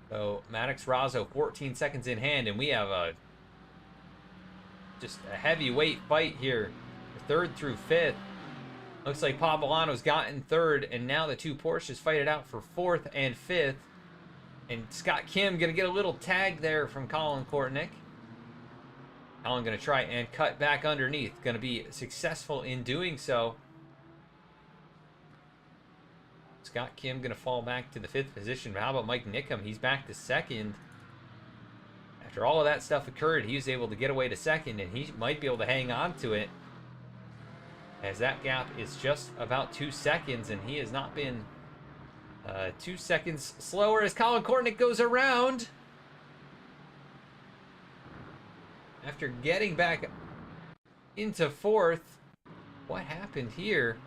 So Maddox Razzo 14 seconds in hand, and we have just a heavyweight fight here. 3rd through 5th. Looks like Pablano's gotten 3rd, and now the 2 Porsches fight it out for 4th and 5th. And Scott Kim going to get a little tag there from Colin Kortnick. Colin going to try and cut back underneath. Going to be successful in doing so. Scott Kim going to fall back to the 5th position. But how about Mike Nickham? He's back to 2nd. After all of that stuff occurred, he was able to get away to 2nd, and he might be able to hang on to it, as that gap is just about 2 seconds, and he has not been 2 seconds slower as Colin Kortnick goes around. After getting back into 4th. What happened here?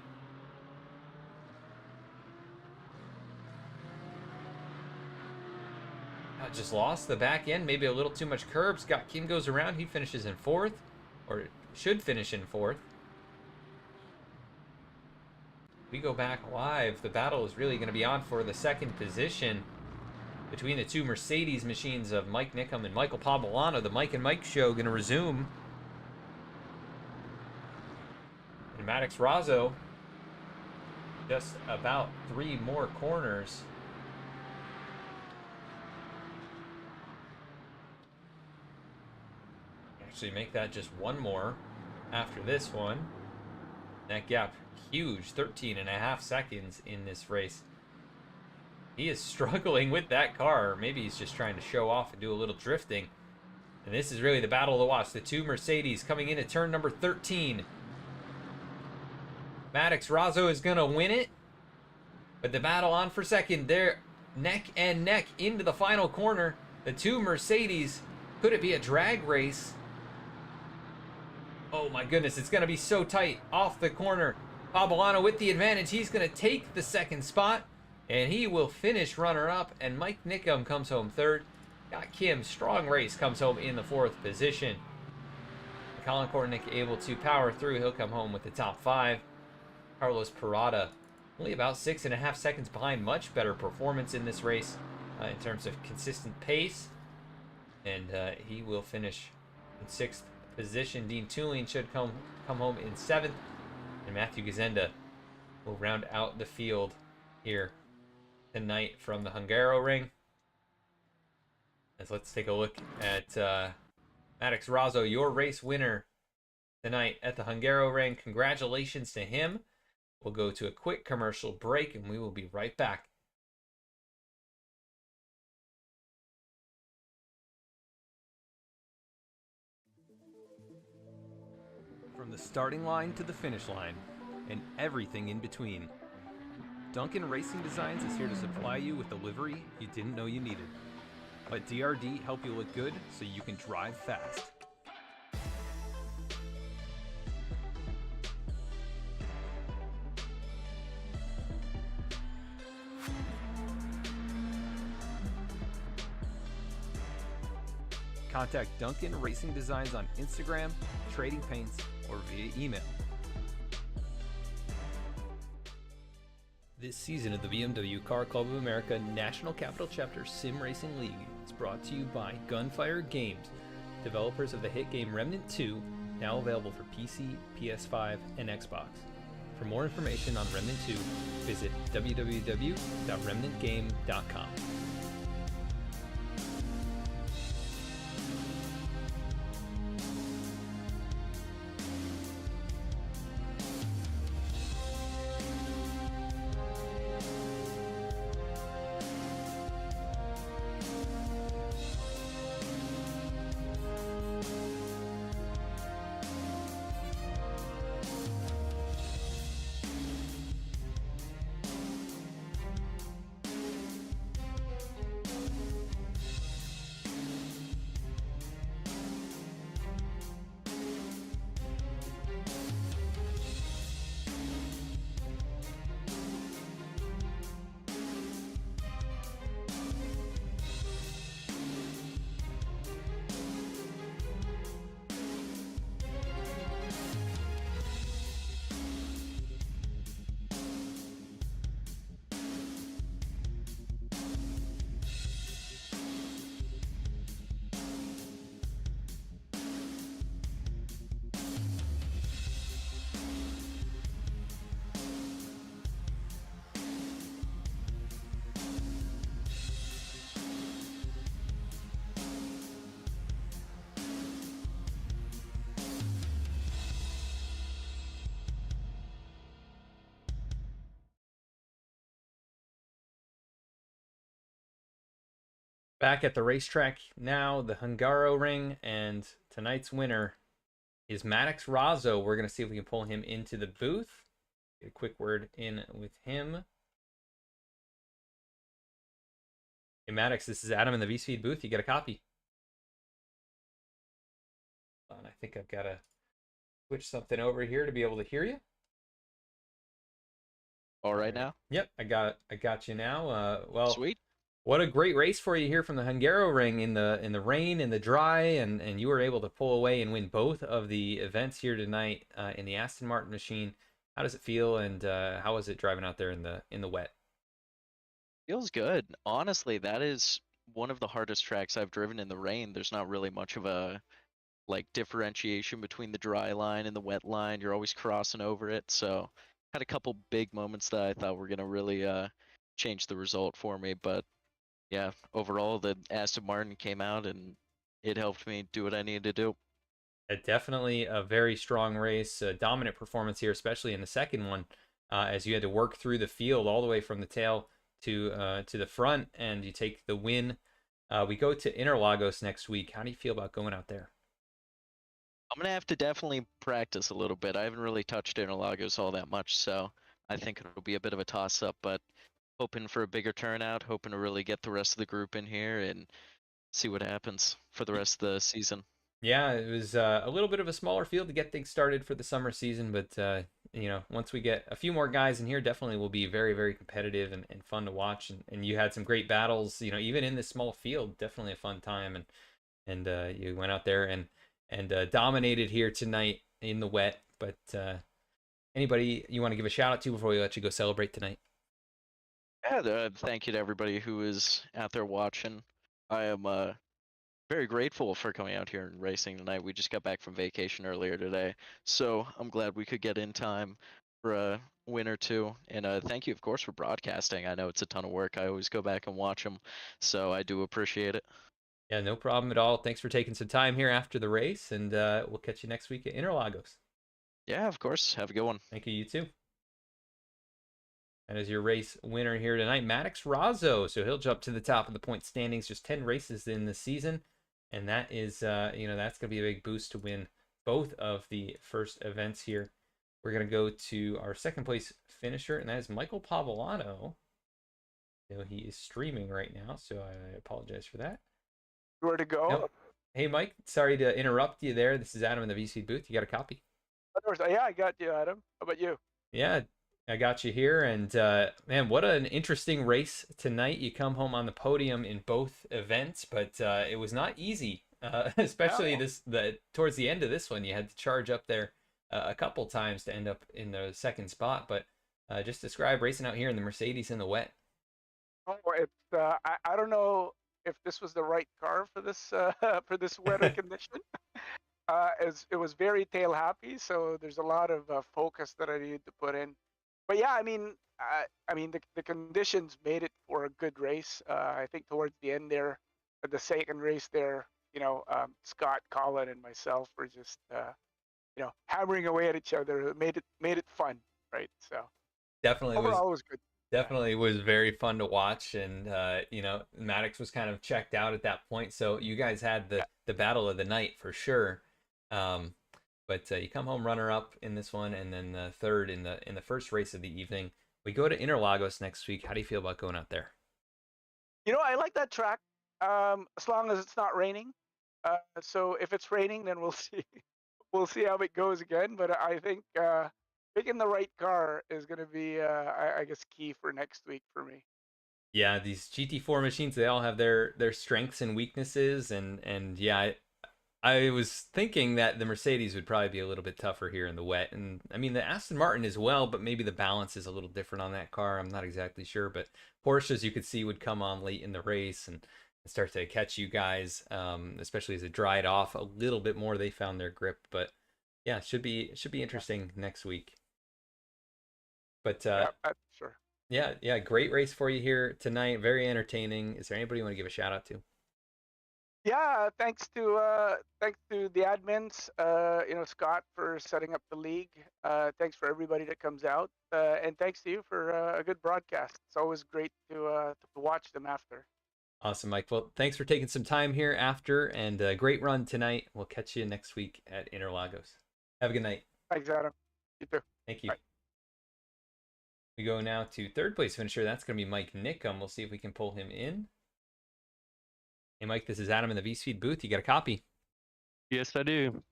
Just lost the back end, maybe a little too much curb. Scott Kim goes around, he finishes in 4th, or should finish in 4th. We go back live. The battle is really going to be on for the 2nd position between the 2 Mercedes machines of Mike Nickham and Michael Pablano. The Mike and Mike show going to resume. And Maddox Razzo, just about 3 more corners. Actually make that just 1 more after this one. That gap huge, 13.5 seconds in this race. He is struggling with that car. Maybe he's just trying to show off and do a little drifting. And this is really the battle to watch. The 2 Mercedes coming into turn number 13. Maddox Razzo is going to win it. But the battle on for 2nd. They're neck and neck into the final corner. The 2 Mercedes. Could it be a drag race? Oh my goodness, it's going to be so tight off the corner. Pablano with the advantage. He's going to take the 2nd spot, and he will finish runner-up, and Mike Nickham comes home 3rd. Got Kim, strong race, comes home in the 4th position. Colin Kortnick able to power through. He'll come home with the top 5. Carlos Parada only about 6.5 seconds behind. Much better performance in this race in terms of consistent pace, and he will finish in 6th position. Dean Tulin should come home in 7th, and Matthew Gazenda will round out the field here tonight from the Hungaroring. As let's take a look at Maddox Razzo, your race winner tonight at the Hungaroring. Congratulations to him. We'll go to a quick commercial break, and we will be right back. From the starting line to the finish line, and everything in between, Duncan Racing Designs is here to supply you with the livery you didn't know you needed. Let DRD help you look good so you can drive fast. Contact Duncan Racing Designs on Instagram, trading paints, or via email. This season of the BMW Car Club of America National Capital Chapter Sim Racing League is brought to you by Gunfire Games, developers of the hit game Remnant 2, now available for PC, PS5, and Xbox. For more information on Remnant 2, visit www.remnantgame.com. Back at the racetrack now, the Hungaroring, and tonight's winner is Maddox Razzo. We're going to see if we can pull him into the booth. Get a quick word in with him. Hey Maddox, this is Adam in the V-Speed booth. You get a copy. I think I've got to switch something over here to be able to hear you. All right now? Yep, I got you now. Well, Sweet. What a great race for you here from the Hungaroring in the rain and the dry, and you were able to pull away and win both of the events here tonight in the Aston Martin machine. How does it feel, and how was it driving out there in the wet? Feels good. Honestly, that is one of the hardest tracks I've driven in the rain. There's not really much of a differentiation between the dry line and the wet line. You're always crossing over it. So had a couple big moments that I thought were gonna really change the result for me, but yeah, overall, the Aston Martin came out and it helped me do what I needed to do. Definitely a very strong race, a dominant performance here, especially in the second one, as you had to work through the field all the way from the tail to the front, and you take the win. We go to Interlagos next week. How do you feel about going out there? I'm gonna have to definitely practice a little bit. I haven't really touched Interlagos all that much, so I think it'll be a bit of a toss-up, but hoping for a bigger turnout, hoping to really get the rest of the group in here and see what happens for the rest of the season. Yeah, it was a little bit of a smaller field to get things started for the summer season, but once we get a few more guys in here, definitely will be very, very competitive and fun to watch. And you had some great battles, even in this small field, definitely a fun time. And you went out there and dominated here tonight in the wet. But anybody you want to give a shout out to before we let you go celebrate tonight? Yeah, thank you to everybody who is out there watching. I am very grateful for coming out here and racing tonight. We just got back from vacation earlier today, so I'm glad we could get in time for a win or two. And thank you, of course, for broadcasting. I know it's a ton of work. I always go back and watch them, so I do appreciate it. Yeah, no problem at all. Thanks for taking some time here after the race, and we'll catch you next week at Interlagos. Yeah, of course. Have a good one. Thank you, you too. And as your race winner here tonight, Maddox Razzo. So he'll jump to the top of the point standings. Just 10 races in the season. And that is, that's going to be a big boost to win both of the first events here. We're going to go to our second place finisher, and that is Michael Pavolato. He is streaming right now, so I apologize for that. Where to go? Nope. Hey, Mike, sorry to interrupt you there. This is Adam in the VC booth. You got a copy? Yeah, I got you, Adam. How about you? Yeah, I got you here. And man, what an interesting race tonight. You come home on the podium in both events, but it was not easy, especially towards the end of this one. You had to charge up there a couple times to end up in the second spot. But just describe racing out here in the Mercedes in the wet. Oh, it's I don't know if this was the right car for this for this weather condition. As it was very tail happy, so there's a lot of focus that I needed to put in. But yeah, I mean the conditions made it for a good race. I think towards the end there, the second race there, Scott, Colin, and myself were just hammering away at each other. It made it fun, right? So Definitely overall, it was good. Definitely was very fun to watch, and Maddox was kind of checked out at that point, so you guys had the battle of the night for sure. But you come home runner-up in this one, and then third in the first race of the evening. We go to Interlagos next week. How do you feel about going out there? I like that track, as long as it's not raining. So if it's raining, then we'll see. We'll see how it goes again. But I think picking the right car is going to be, I guess, key for next week for me. Yeah, these GT4 machines, they all have their strengths and weaknesses, and yeah, I was thinking that the Mercedes would probably be a little bit tougher here in the wet, and I mean the Aston Martin as well, but maybe the balance is a little different on that car. I'm not exactly sure, but Porsches you could see would come on late in the race and start to catch you guys, especially as it dried off a little bit more. They found their grip, but yeah, it should be interesting next week. But sure. Yeah, great race for you here tonight. Very entertaining. Is there anybody you want to give a shout out to? Yeah, thanks to the admins, Scott for setting up the league. Thanks for everybody that comes out, and thanks to you for a good broadcast. It's always great to watch them after. Awesome, Mike. Well, thanks for taking some time here after, and great run tonight. We'll catch you next week at Interlagos. Have a good night. Thanks, Adam. You too. Thank you. Bye. We go now to third place finisher. That's going to be Mike Nickum. We'll see if we can pull him in. Hey, Mike, this is Adam in the V-Speed booth. You got a copy? Yes, I do.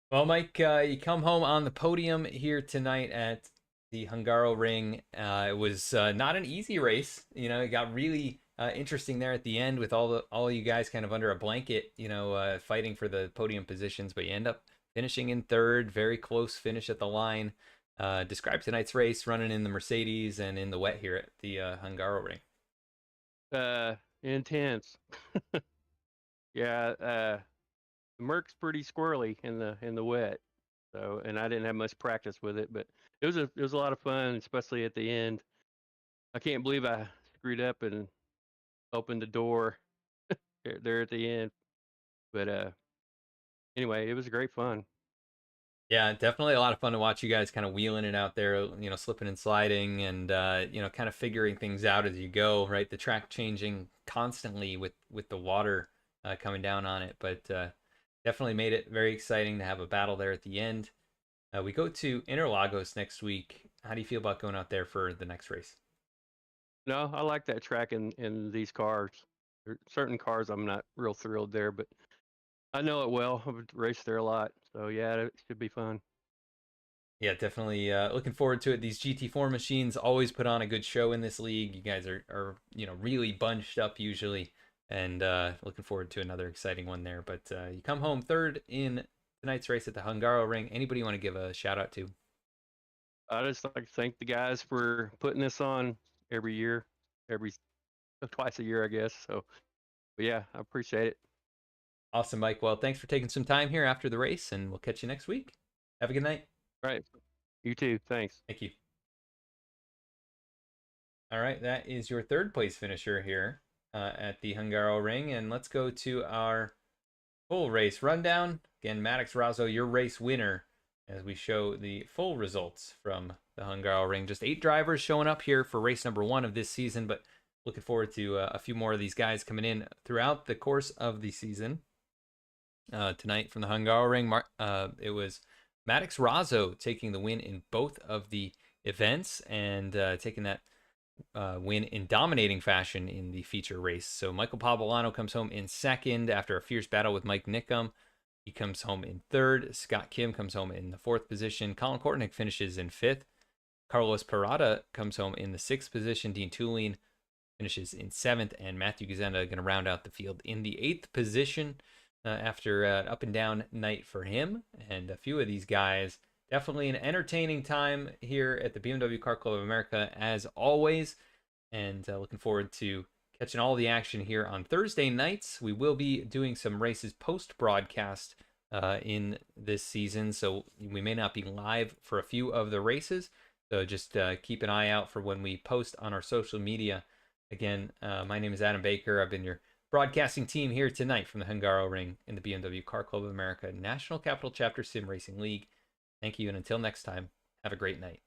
Well, Mike, you come home on the podium here tonight at the Hungaroring. It was not an easy race. It got really interesting there at the end with all you guys kind of under a blanket, fighting for the podium positions. But you end up finishing in third. Very close finish at the line. Describe tonight's race, running in the Mercedes and in the wet here at the Hungaroring. Intense. Yeah, the Merc's pretty squirrely in the wet. So, and I didn't have much practice with it, but it was a lot of fun, especially at the end. I can't believe I screwed up and opened the door there at the end. But anyway, it was great fun. Yeah, definitely a lot of fun to watch you guys kind of wheeling it out there, slipping and sliding and, kind of figuring things out as you go, right? The track changing constantly with the water coming down on it, but definitely made it very exciting to have a battle there at the end. We go to Interlagos next week. How do you feel about going out there for the next race? No, I like that track in these cars. There are certain cars I'm not real thrilled there, but I know it well. I've raced there a lot. So, yeah, it should be fun. Yeah, definitely looking forward to it. These GT4 machines always put on a good show in this league. You guys are really bunched up usually, and looking forward to another exciting one there. But you come home third in tonight's race at the Hungaroring. Anybody you want to give a shout out to? I just like to thank the guys for putting this on every year, twice a year, I guess. So, but yeah, I appreciate it. Awesome, Mike. Well, thanks for taking some time here after the race, and we'll catch you next week. Have a good night. All right. You too. Thanks. Thank you. All right, that is your third place finisher here at the Hungaroring, and let's go to our full race rundown. Again, Maddox Razzo, your race winner, as we show the full results from the Hungaroring. Just 8 drivers showing up here for race number 1 of this season, but looking forward to a few more of these guys coming in throughout the course of the season. tonight from the Hungaroring. It was Maddox Razzo taking the win in both of the events and taking that win in dominating fashion in the feature race. So Michael Pavolano comes home in second after a fierce battle with Mike Nickum. He comes home in third. Scott Kim comes home in the fourth position. Colin Kortnick finishes in fifth. Carlos Parada comes home in the sixth position. Dean Tulin finishes in seventh, and Matthew Gazenda going to round out the field in the eighth position after an up and down night for him. And a few of these guys, definitely an entertaining time here at the BMW Car Club of America as always, and looking forward to catching all the action here on Thursday nights. We will be doing some races post-broadcast in this season, so we may not be live for a few of the races. So just keep an eye out for when we post on our social media. Again, my name is Adam Baker. I've been your broadcasting team here tonight from the Hungaroring in the BMW Car Club of America National Capital Chapter Sim Racing League. Thank you, and until next time, have a great night.